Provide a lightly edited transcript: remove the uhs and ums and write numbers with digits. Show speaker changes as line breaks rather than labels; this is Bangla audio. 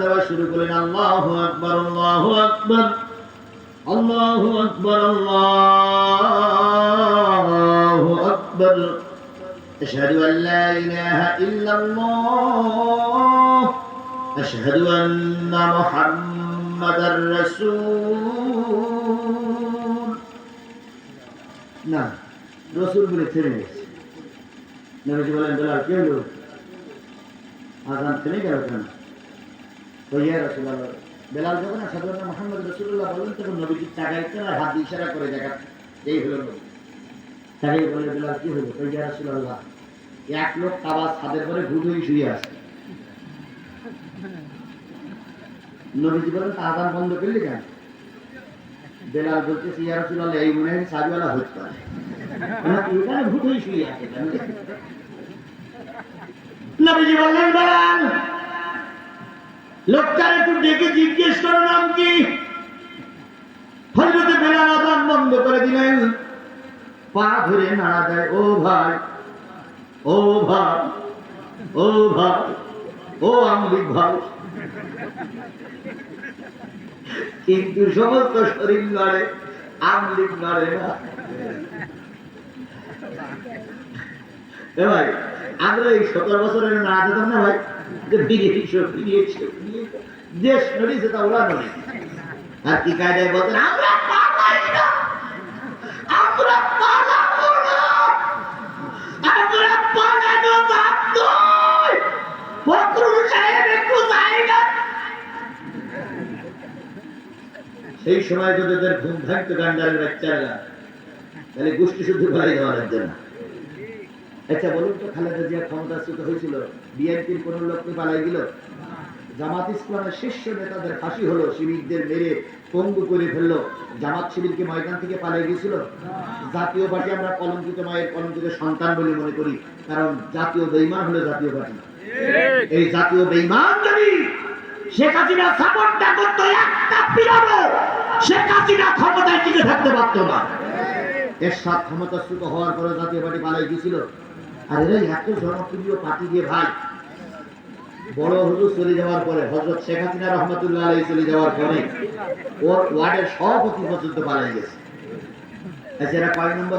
দেওয়া শুরু করলেন, আল্লাহু আকবার, আল্লাহু আকবার, আল্লাহু আকবার, আল্লাহু আকবার, আশহাদু আল লা ইলাহা ইল্লাল্লাহ, আশহাদু আন্না মুহাম্মাদার রাসূল। না, রাসূল বলে থেমে গেছে। নবীজি বলেন, বেলাল কি হলো? আযান থেমে গেল কেন? ইয়া রাসূলুল্লাহ, বেলাল যখন আশহাদু আন্না মুহাম্মাদ রাসূলুল্লাহ বলেন তখন নবীজি তাকাইতেন আর হাত দিয়ে ইশারা করে দেখাতেন, এই হলো নবী। তাই বলে, বেলাল কি হলো? ইয়া রাসূলুল্লাহ, এক লোক কাবা ছাদের পরে ভূত হয়ে শুয়ে আছে। নবীজি বলেন, আযান বন্ধ করলি কেন? বেলাল বলতেছে, ইয়া রাসূলুল্লাহ, এই মনে হয় সাবিওয়ালা হতে পারে, এখানে ভূত হয়ে শুয়ে আছে। নবীজি বললেন, বেলাল, লোকটার একটু ডেকে জিজ্ঞেস করো নাম কি? হযরত বেলাল আযান বন্ধ করে দিলেন, পা ধরে নাড়া দেয়, ও ভাই, ও ভাই, ও ভাই, ও আমলিক ভাই। কিন্তু সমস্ত শরীর নড়ে, আমলিক নড়ে না। ভাই, আমরা এই 17 বছরের না যেতাম না ভাই, যে ফিরিয়েছে দেশ নড়িয়েছে, তা ওরা নড়ে। আর কি কায়দায় বলতেন, আমরা পালাই না, আমরা পালাবো না, আমরা পালানো বাধ্য। ফখরুল সাহেব একটু জায়গা। সেই সময় যদি ওদের ঘুম ভাঙতো গান্ডারের বাচ্চারা, তাহলে গোষ্ঠী শুদ্ধ পালাই দেওয়া লাগবে না। আচ্ছা বলুন তো, খালেদা জিয়া ক্ষমতাচ্যুত হয়েছিল, বিএনপির কোন লোককে পালাই দিল? জামাত ইসলামের শীর্ষ নেতাদের ফাঁসি হলো, শিবিরদের মেরে পঙ্গু করে ফেললো, জামাত শিবিরকে ময়দান থেকে পালাই গিয়েছিল? জাতীয় পার্টি আমরা কলঙ্কিত মায়ের কলঙ্কিত সন্তান বলে মনে করি, কারণ জাতীয় বেঈমান হলো জাতীয় পার্টি। এই জাতীয় বেঈমান যদি শেখ হাসিনা সাপোর্টটা করতো, একটা পিরাবো, শেখ হাসিনা ক্ষমতায় টিকে থাকতে পারতো না। এর সাথে ক্ষমতাচ্যুত হওয়ার পরে জাতীয় পার্টি পালাই গিয়েছিল। আর এরা এত জনপ্রিয় পার্টি দিয়ে ভাই, বড় হুজুর চলে যাওয়ার পরে, হযরত শেখ হাসিনা রহমাতুল্লাহ আলাইহি চলে যাওয়ার পরে ওর ওয়ার্ডের সভাপতি পর্যন্ত পালাই গেছে। এরা কয় নম্বর